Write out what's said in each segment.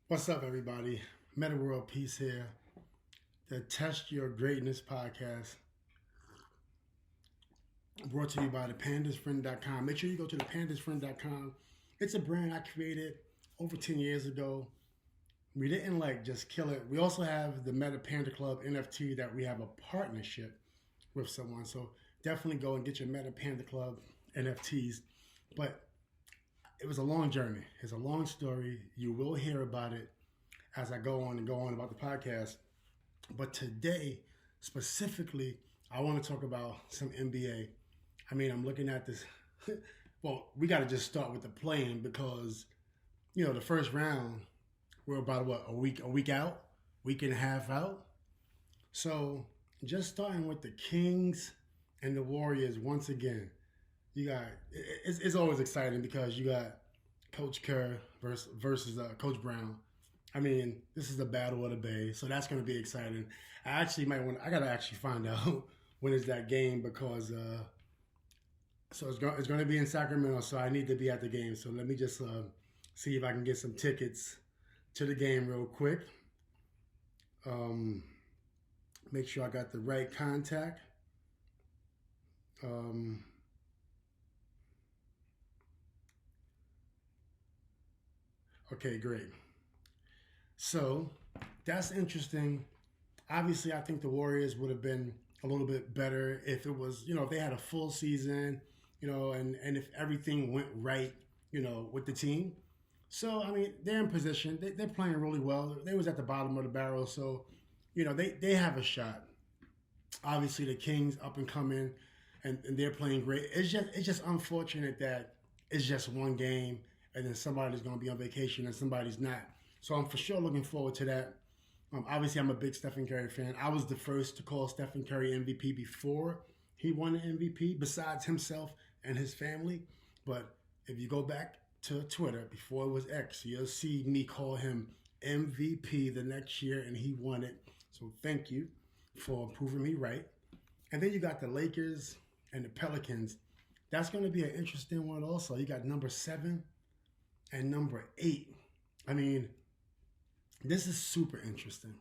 What's up, everybody? Metta World Peace here. The Test Your Greatness podcast, brought to you by thepandasfriend.com. Make sure you go to thepandasfriend.com. It's a brand I created over 10 years ago. We didn't just kill it. We also have the Metta Panda Club NFT that we have a partnership with someone. So definitely go and get your Metta Panda Club NFTs. But it was a long journey. It's a long story. You will hear about it as I go on about the podcast. But today, specifically, I want to talk about some NBA. I'm looking at this. Well, we got to just start with the playing because, the first round, we're about a week out, week and a half out. So just starting with the Kings and the Warriors once again. It's always exciting because you got Coach Kerr versus Coach Brown. This is the battle of the Bay, so that's going to be exciting. I got to actually find out when is that game because it's going to be in Sacramento, so I need to be at the game. So let me just see if I can get some tickets to the game real quick. Make sure I got the right contact. Okay, great. So that's interesting. Obviously, I think the Warriors would have been a little bit better if it was, if they had a full season, and if everything went right, with the team. So, they're in position. They're playing really well. They was at the bottom of the barrel. So, they have a shot. Obviously, the Kings up and coming, and they're playing great. It's just unfortunate that it's just one game, and then somebody's going to be on vacation and somebody's not. So I'm for sure looking forward to that. Obviously, I'm a big Stephen Curry fan. I was the first to call Stephen Curry MVP before he won the MVP, besides himself and his family. But if you go back to Twitter, before it was X, you'll see me call him MVP the next year, and he won it. So thank you for proving me right. And then you got the Lakers and the Pelicans. That's going to be an interesting one also. You got number 7 and number 8. This is super interesting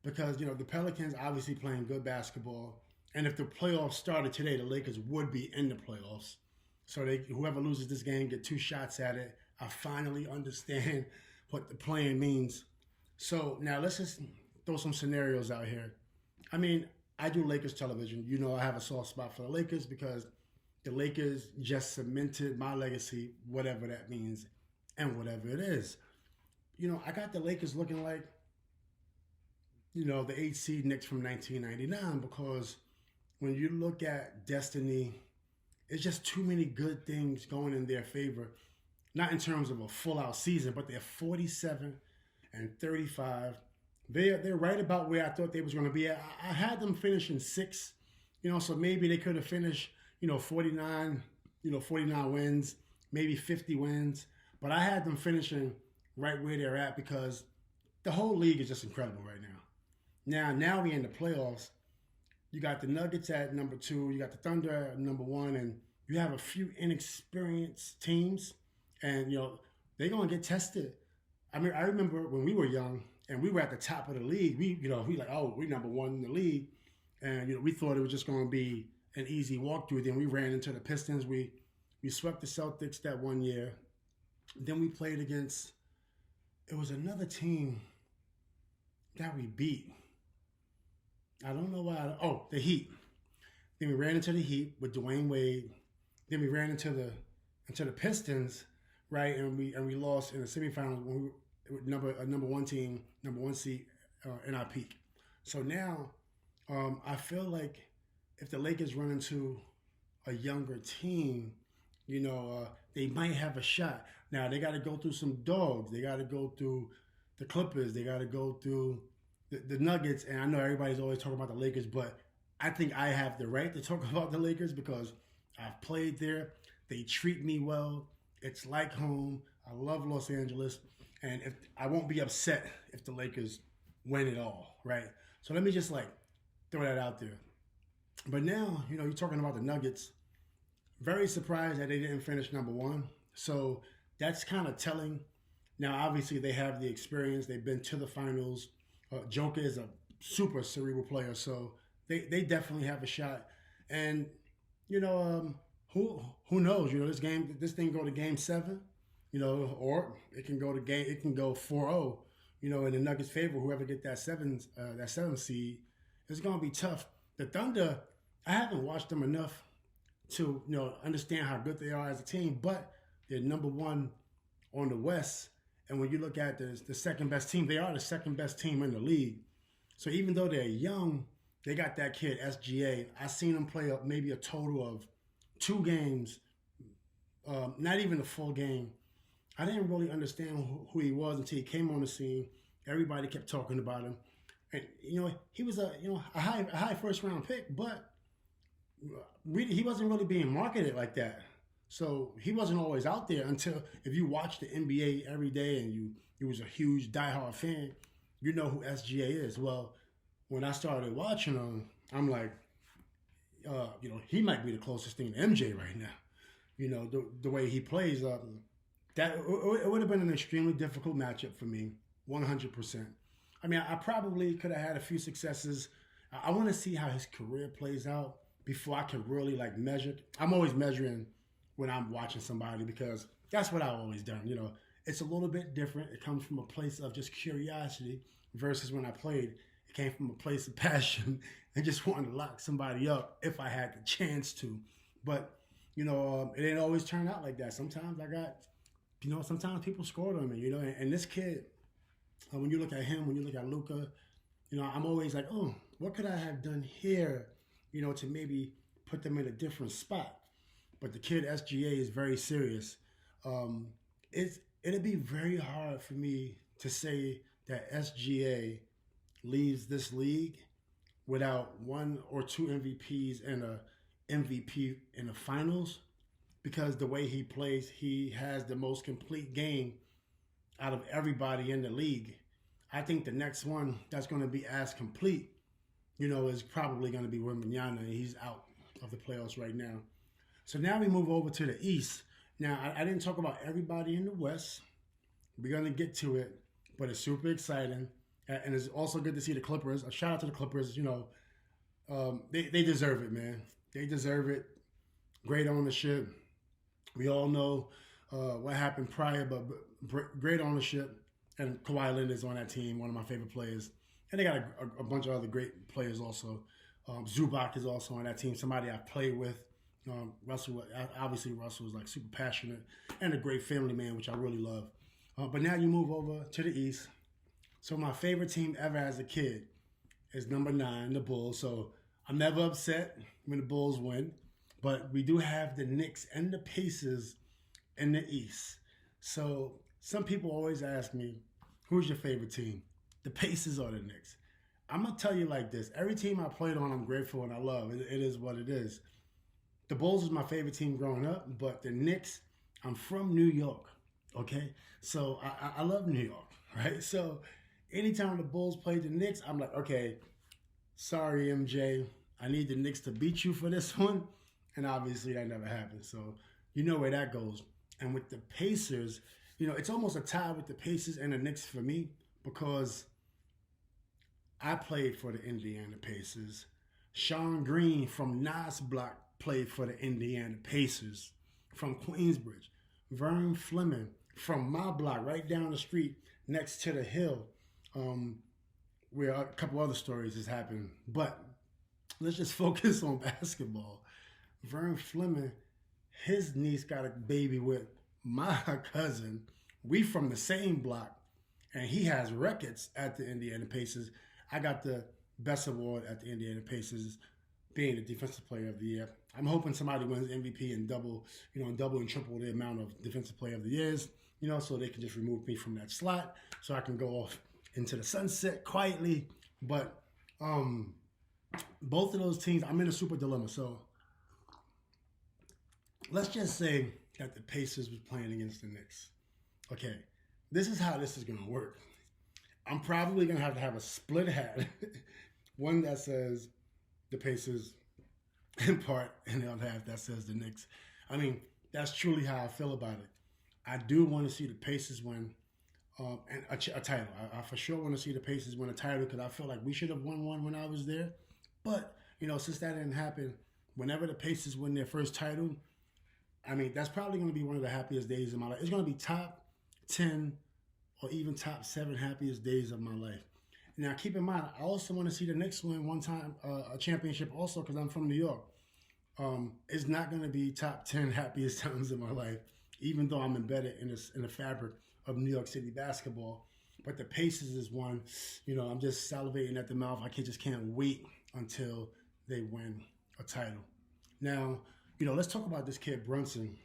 because, the Pelicans obviously playing good basketball. And if the playoffs started today, the Lakers would be in the playoffs. So whoever loses this game get 2 shots at it. I finally understand what the playing means. So now let's just throw some scenarios out here. I do Lakers television. I have a soft spot for the Lakers because the Lakers just cemented my legacy, whatever that means and whatever it is. I got the Lakers looking like, the 8 seed Knicks from 1999 because when you look at destiny, it's just too many good things going in their favor. Not in terms of a full-out season, but they're 47 and 35. They're right about where I thought they was going to be at. I had them finishing 6, so maybe they could have finished, 49 wins, maybe 50 wins. But I had them finishing right where they're at because the whole league is just incredible right now. Now we're in the playoffs. You got the Nuggets at number 2, you got the Thunder at number 1, and you have a few inexperienced teams, and they're gonna get tested. I remember when we were young and we were at the top of the league. We like, oh, we're number 1 in the league, and we thought it was just gonna be an easy walkthrough. Then we ran into the Pistons. We swept the Celtics that one year. Then we played against. It was another team that we beat. I don't know why. The Heat. Then we ran into the Heat with Dwayne Wade. Then we ran into the Pistons, right? And we lost in the semifinals when we were number 1 team, number 1 seed in our peak. So now, I feel like if the Lakers run into a younger team, they might have a shot. Now, they got to go through some dogs. They got to go through the Clippers. They got to go through the Nuggets. And I know everybody's always talking about the Lakers, but I think I have the right to talk about the Lakers because I've played there. They treat me well. It's like home. I love Los Angeles. And I won't be upset if the Lakers win it all, right? So let me just throw that out there. But now, you're talking about the Nuggets. Very surprised that they didn't finish number 1. So that's kind of telling. Now, obviously, they have the experience. They've been to the finals. Joker is a super cerebral player, so they definitely have a shot. And you know, who knows? You know, this thing go to game seven. You know, or it can go 4-0. You know, in the Nuggets' favor. Whoever get that seven seed, it's gonna be tough. The Thunder, I haven't watched them enough to understand how good they are as a team, but they're number one on the West. And when you look at the second best team, they are the second best team in the league. So even though they're young, they got that kid SGA. I seen him play up maybe a total of 2 games, not even a full game. I didn't really understand who he was until he came on the scene. Everybody kept talking about him, and he was a high first round pick, but he wasn't really being marketed like that. So he wasn't always out there until if you watch the NBA every day and you was a huge diehard fan, you know who SGA is. Well, when I started watching him, I'm like, he might be the closest thing to MJ right now. You know, the way he plays, that it would have been an extremely difficult matchup for me, 100%. I mean, I probably could have had a few successes. I want to see how his career plays out before I can really measure. I'm always measuring when I'm watching somebody because that's what I've always done. You know, it's a little bit different. It comes from a place of just curiosity versus when I played, it came from a place of passion and just wanting to lock somebody up if I had the chance to. But, it didn't always turn out like that. Sometimes sometimes people scored on me, and this kid, when you look at him, when you look at Luka, I'm always like, oh, what could I have done here, to maybe put them in a different spot? But the kid SGA is very serious. It'd be very hard for me to say that SGA leaves this league without 1 or 2 MVPs and a MVP in the finals, because the way he plays, he has the most complete game out of everybody in the league. I think the next one that's going to be as complete, is probably going to be Wembanyama, and he's out of the playoffs right now. So now we move over to the East. Now, I didn't talk about everybody in the West. We're going to get to it, but it's super exciting. And it's also good to see the Clippers. A shout out to the Clippers. They deserve it, man. They deserve it. Great ownership. We all know what happened prior, but great ownership. And Kawhi Leonard is on that team, one of my favorite players. And they got a bunch of other great players also. Zubac is also on that team, somebody I've played with. Russell is super passionate and a great family man, which I really love. But now you move over to the East. So my favorite team ever as a kid is number 9, the Bulls. So I'm never upset when the Bulls win. But we do have the Knicks and the Pacers in the East. So some people always ask me, who's your favorite team? The Pacers or the Knicks? I'm going to tell you like this. Every team I played on, I'm grateful and I love. It is what it is. The Bulls was my favorite team growing up, but the Knicks, I'm from New York, okay? So I love New York, right? So anytime the Bulls played the Knicks, I'm like, okay, sorry, MJ. I need the Knicks to beat you for this one. And obviously that never happened. So you know where that goes. And with the Pacers, it's almost a tie with the Pacers and the Knicks for me because I played for the Indiana Pacers. Sean Green from Nas Block played for the Indiana Pacers from Queensbridge. Vern Fleming from my block right down the street next to the hill, where a couple other stories has happened. But let's just focus on basketball. Vern Fleming, his niece got a baby with my cousin. We from the same block, and he has records at the Indiana Pacers. I got the best award at the Indiana Pacers, being the defensive player of the year. I'm hoping somebody wins MVP and double and triple the amount of defensive player of the years, so they can just remove me from that slot so I can go off into the sunset quietly. But both of those teams, I'm in a super dilemma. So let's just say that the Pacers was playing against the Knicks. Okay, this is how this is going to work. I'm probably going to have a split hat. One that says the Pacers in part, and the other half that says the Knicks. I mean, that's truly how I feel about it. I do want to see the Pacers win, and a title. I for sure want to see the Pacers win a title because I feel like we should have won one when I was there. But, since that didn't happen, whenever the Pacers win their first title, I mean, that's probably going to be one of the happiest days of my life. It's going to be top 10 or even top 7 happiest days of my life. Now, keep in mind, I also want to see the Knicks win one time a championship also because I'm from New York. It's not going to be top 10 happiest times in my life, even though I'm embedded in the fabric of New York City basketball. But the Pacers is one, I'm just salivating at the mouth. I just can't wait until they win a title. Now, let's talk about this kid Brunson.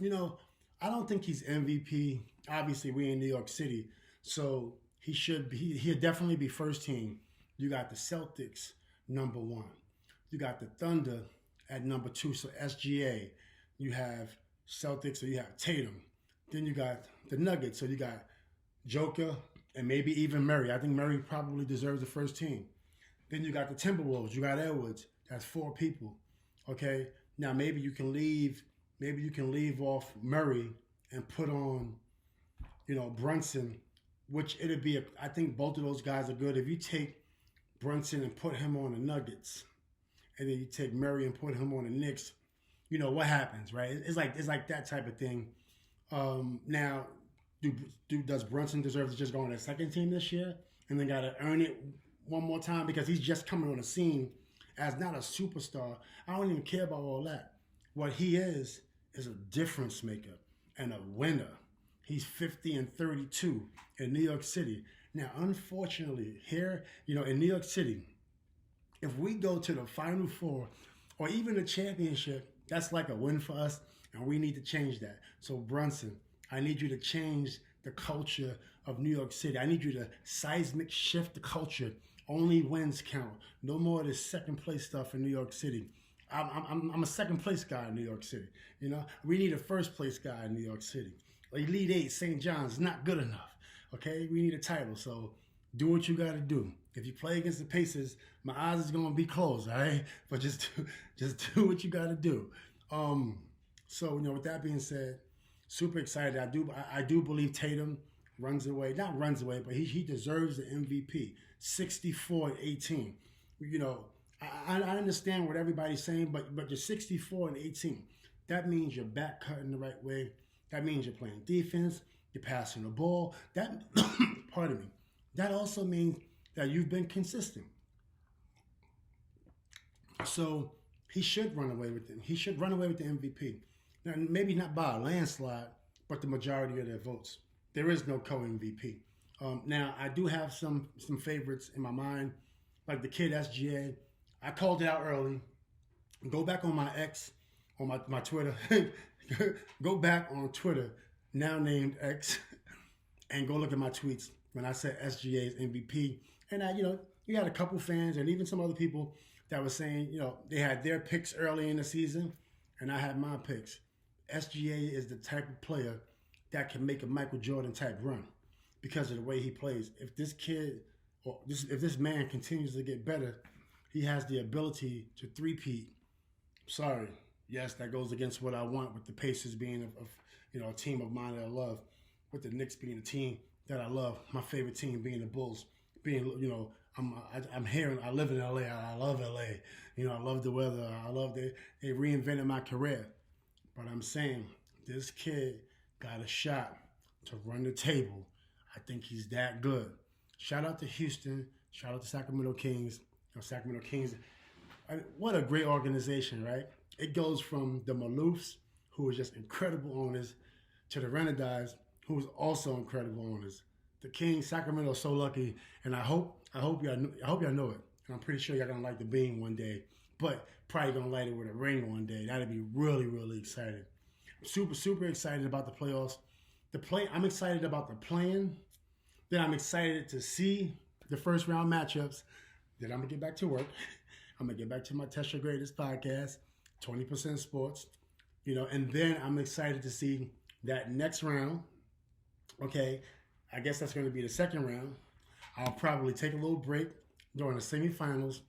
I don't think he's MVP. Obviously, we're in New York City, so he'll definitely be first team. You got the Celtics, number 1. You got the Thunder at number 2, so SGA. You have Celtics, so you have Tatum. Then you got the Nuggets, so you got Joker and maybe even Murray. I think Murray probably deserves the first team. Then you got the Timberwolves. You got Edwards. That's 4 people. Okay. Now maybe you can leave off Murray and put on, Brunson, which it'd be. I think both of those guys are good. If you take Brunson and put him on the Nuggets, and then you take Murray and put him on the Knicks, what happens, right? It's like that type of thing. Now, does Brunson deserve to just go on a second team this year and then got to earn it one more time because he's just coming on the scene as not a superstar? I don't even care about all that. What he is a difference maker and a winner. He's 50 and 32 in New York City. Now, unfortunately, here, in New York City, if we go to the Final Four or even the championship, that's like a win for us, and we need to change that. So, Brunson, I need you to change the culture of New York City. I need you to seismic shift the culture. Only wins count. No more of this second place stuff in New York City. I'm a second place guy in New York City. We need a first place guy in New York City. Elite 8, St. John's, not good enough. Okay, we need a title. So do what you got to do. If you play against the Pacers, my eyes is gonna be closed. All right, but just do what you got to do. So with that being said, super excited. I do believe Tatum not runs away, but he deserves the MVP. 64-18. I understand what everybody's saying, but you're 64-18. That means you're back cutting the right way. That means you're playing defense. You're passing the ball. That, pardon me. That also means that you've been consistent. So he should run away with it. He should run away with the MVP. Now, maybe not by a landslide, but the majority of their votes. There is no co-MVP. Now, I do have some favorites in my mind, like the kid SGA. I called it out early. Go back on my X, on my Twitter. Go back on Twitter, now named X, and go look at my tweets when I said SGA's MVP. And you had a couple fans and even some other people that were saying, they had their picks early in the season, and I had my picks. SGA is the type of player that can make a Michael Jordan type run because of the way he plays. If this man continues to get better, he has the ability to three-peat. Sorry. Yes, that goes against what I want with the Pacers being a team of mine that I love, with the Knicks being a team that I love, my favorite team being the Bulls, I'm here, I live in LA, I love LA, I love the weather, I love they reinvented my career. But I'm saying this kid got a shot to run the table. I think he's that good. Shout out to Houston, shout out to Sacramento Kings. Sacramento Kings, what a great organization, right? It goes from the Maloofs, who are just incredible owners, to the Renadives, who is also incredible owners. The Kings, Sacramento, so lucky, and I hope y'all know it. And I'm pretty sure y'all gonna light the beam one day, but probably gonna light it with a ring one day. That'd be really, really exciting. I'm super, super excited about the playoffs. I'm excited about the plan. Then I'm excited to see the first round matchups. Then I'm gonna get back to work. I'm gonna get back to my Test Your Greatest podcast, 20% sports, and then I'm excited to see that next round. Okay, I guess that's gonna be the second round. I'll probably take a little break during the semifinals,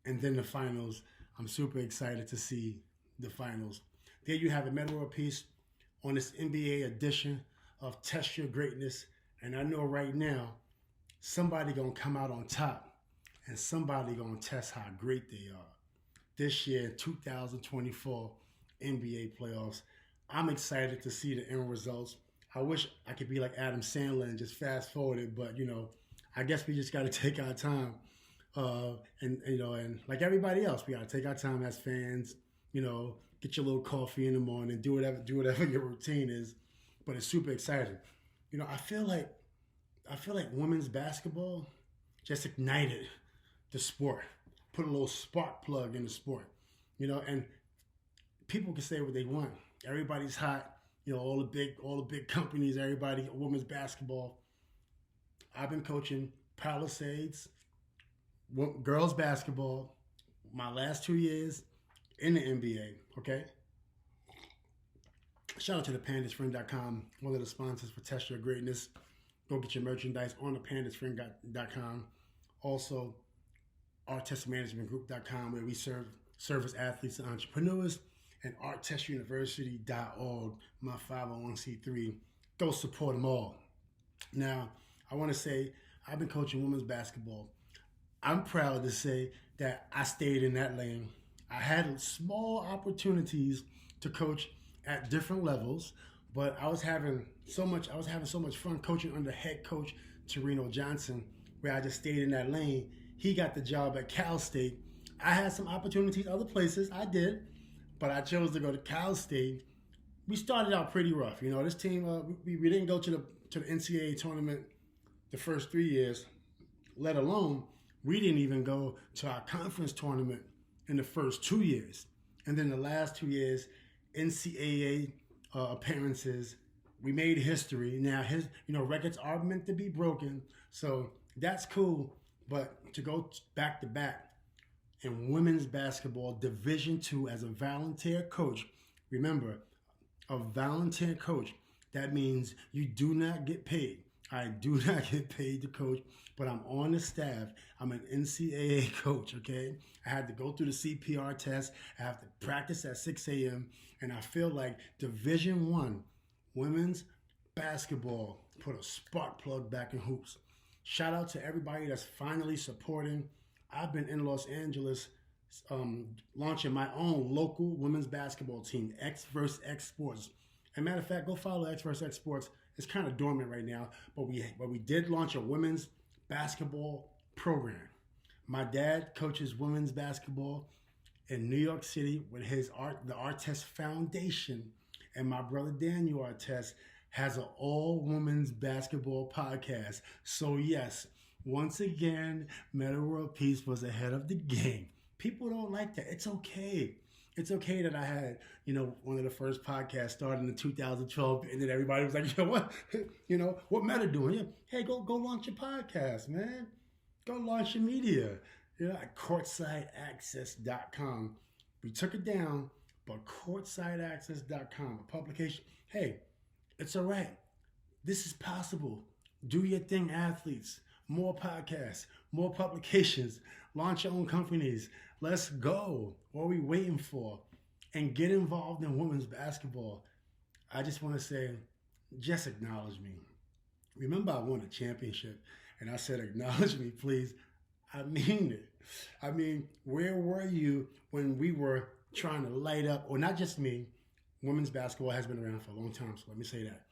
and then the finals. I'm super excited to see the finals. There you have it, Metta World Peace, on this NBA edition of Test Your Greatness. And I know right now, somebody gonna come out on top, and somebody gonna test how great they are. This year, 2024 NBA playoffs. I'm excited to see the end results. I wish I could be like Adam Sandler and just fast forward it, but I guess we just got to take our time, and like everybody else, we got to take our time as fans. Get your little coffee in the morning, do whatever your routine is, but it's super exciting. I feel like women's basketball just ignited the sport, put a little spark plug in the sport, and people can say what they want. Everybody's hot, all the big companies, everybody, women's basketball. I've been coaching Palisades, girls basketball, my last 2 years in the NBA, okay? Shout out to thepandasfriend.com, one of the sponsors for Test Your Greatness. Go get your merchandise on thepandasfriend.com. Also, arttestmanagementgroup.com, where we service athletes and entrepreneurs, and arttestuniversity.org, my 501c3. Go support them all. Now, I want to say I've been coaching women's basketball. I'm proud to say that I stayed in that lane. I had small opportunities to coach at different levels, but I was having so much fun coaching under head coach Torino Johnson, where I just stayed in that lane. He got the job at Cal State. I had some opportunities other places, I did, but I chose to go to Cal State. We started out pretty rough. This team, we didn't go to the NCAA tournament the first 3 years, let alone we didn't even go to our conference tournament in the first 2 years. And then the last 2 years, NCAA appearances, we made history. Now, records are meant to be broken, so that's cool. But to go back to back in women's basketball, Division II, as a volunteer coach, remember, a volunteer coach, that means you do not get paid. I do not get paid to coach, but I'm on the staff. I'm an NCAA coach, okay? I had to go through the CPR test. I have to practice at 6 a.m. And I feel like Division I women's basketball put a spark plug back in hoops. Shout out to everybody that's finally supporting. I've been in Los Angeles launching my own local women's basketball team, X vs. X Sports. As a matter of fact, go follow X vs. X Sports. It's kind of dormant right now, but we did launch a women's basketball program. My dad coaches women's basketball in New York City with the Artest Foundation, and my brother Daniel Artest has an all-women's basketball podcast. So yes, once again, Metta World Peace was ahead of the game. People don't like that. It's okay. It's okay that I had, one of the first podcasts started in 2012, and then everybody was like, what? What Metta doing? Yeah. Hey, go launch your podcast, man. Go launch your media. At courtsideaccess.com. We took it down, but courtsideaccess.com, a publication. Hey, it's all right. This is possible. Do your thing, athletes. More podcasts, more publications, launch your own companies. Let's go. What are we waiting for? And get involved in women's basketball. I just want to say, just acknowledge me. Remember, I won a championship, and I said, acknowledge me, please. I mean it. I mean, where were you when we were trying to light up, or not just me, women's basketball has been around for a long time, so let me say that.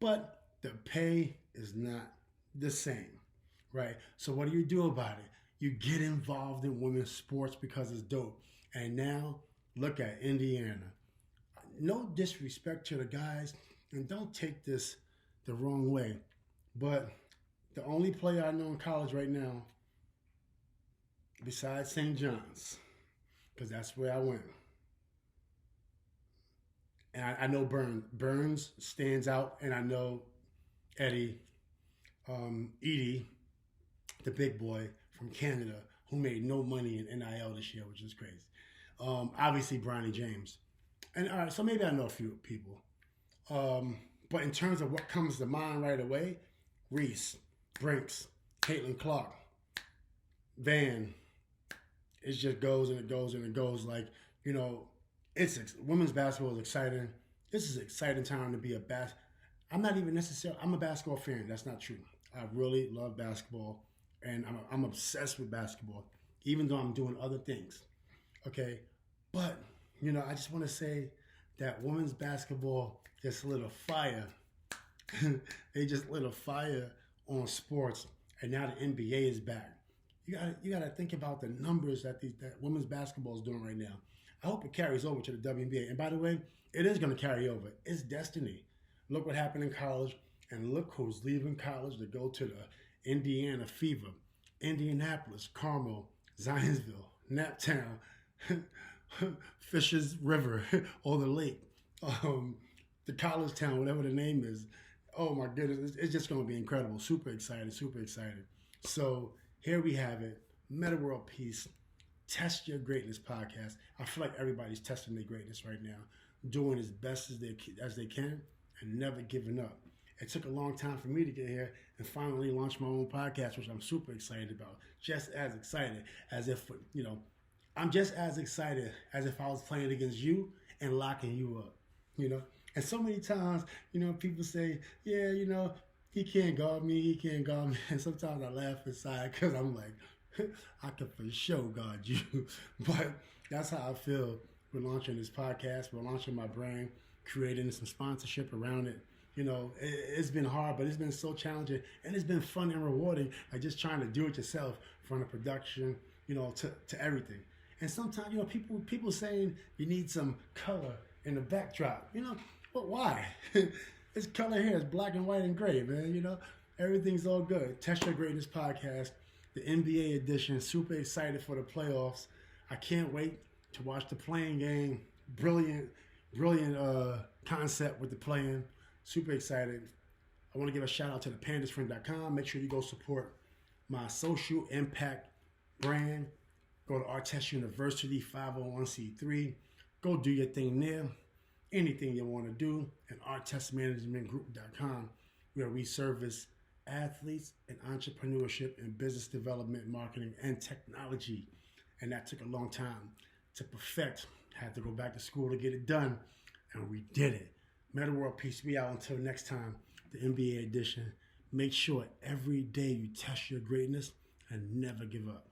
But the pay is not the same. Right? So what do you do about it? You get involved in women's sports because it's dope. And now, look at Indiana. No disrespect to the guys, and don't take this the wrong way, but the only player I know in college right now, besides St. John's, because that's where I went, and I know Burns stands out, and I know Edie, the big boy from Canada, who made no money in NIL this year, which is crazy. Obviously, Bronny James. And all right, so maybe I know a few people. But in terms of what comes to mind right away, Reese, Brinks, Caitlin Clark, Van, it just goes and it goes and it goes. Like, women's basketball is exciting. This is an exciting time to be a I'm not even necessarily, I'm a basketball fan. That's not true. I really love basketball and I'm obsessed with basketball, even though I'm doing other things. Okay. But, I just want to say that women's basketball just lit a fire. They just lit a fire on sports. And now the NBA is back. You gotta think about the numbers that women's basketball is doing right now. I hope it carries over to the WNBA. And by the way, it is going to carry over. It's destiny. Look what happened in college, and look who's leaving college to go to the Indiana Fever, Indianapolis, Carmel, Zionsville, Naptown, Fishers River, or the lake, the college town, whatever the name is. Oh my goodness, it's just going to be incredible. Super excited, super excited. So here we have it, Metta World Peace. Test Your Greatness podcast. I feel like everybody's testing their greatness right now, doing as best as they can, and never giving up. It took a long time for me to get here and finally launch my own podcast, which I'm super excited about. Just as excited as if, I'm just as excited as if I was playing against you and locking you up, And so many times, people say, yeah, he can't guard me, he can't guard me. And sometimes I laugh inside because I'm like, I can for sure guard you. But that's how I feel. We're launching this podcast. We're launching my brand, creating some sponsorship around it. It's been hard, but it's been so challenging. And it's been fun and rewarding. Like just trying to do it yourself from the production, to everything. And sometimes, people saying you need some color in the backdrop. But why? It's color here. It's black and white and gray, man. Everything's all good. Test Your Greatness podcast. The NBA edition. Super excited for the playoffs. I can't wait to watch the playing game. Brilliant concept with the playing. Super excited. I want to give a shout out to thepandasfriend.com. Make sure you go support my social impact brand. Go to our Test University 501c3. Go do your thing there. Anything you want to do. And arttestmanagementgroup.com, where we service athletes in entrepreneurship and business development, marketing, and technology. And that took a long time to perfect. Had to go back to school to get it done. And we did it. Metta World Peace. We out until next time. The NBA edition. Make sure every day you test your greatness and never give up.